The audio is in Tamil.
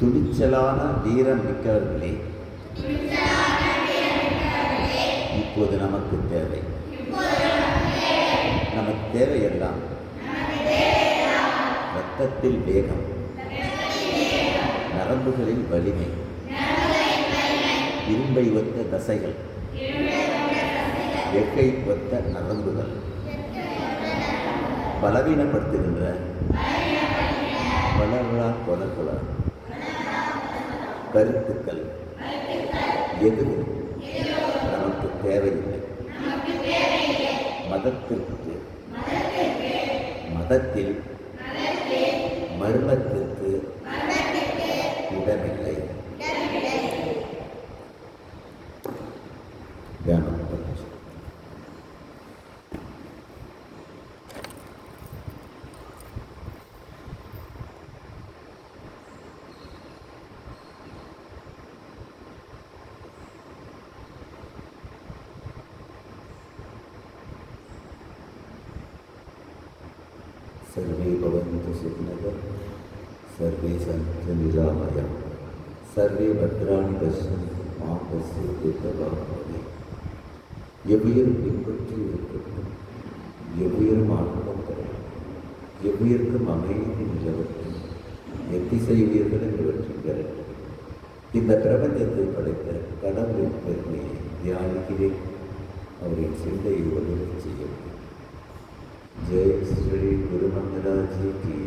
துணிச்சலான வீரம் மிக்கவர்களே இப்போது நமக்கு தேவை. நமக்கு தேவையெல்லாம் இரத்தத்தில் வேகம், நரம்புகளில் வலிமை, இரும்பை ஒத்த தசைகள், எக்கை ஒத்த நரம்புகள், பலவீனப்படுத்துகின்ற வளரா கொலகுல கருத்துக்கள் எதுவும் நமக்கு தேவையில்லை. மதத்திற்கு, மதத்தில் மர்மத்திற்கு இடமில்லை. सर्वे भवन्तु सुखिनः, सर्वे सन्तु निरामयाः, सर्वे भद्राणि पश्यन्तु मा कश्चित् दुःखभाग्. எவ்வுயிரும் பின்பற்றி இருக்கட்டும், எவ்வுயிரும் ஆனந்தம் பெறட்டும், எவ்வுயிர்க்கும் அமைதி நிலவட்டும், எத்திசை உயிர்களும் இவற்றில் பெறட்டும். இந்த பிரபஞ்சத்தை படைத்த கடவுளின் பெருமையை தியானிக்கிறேன், அவரின் சிந்தையை ஒளிரச் செய்யும். जय श्री गुरु महाराज की।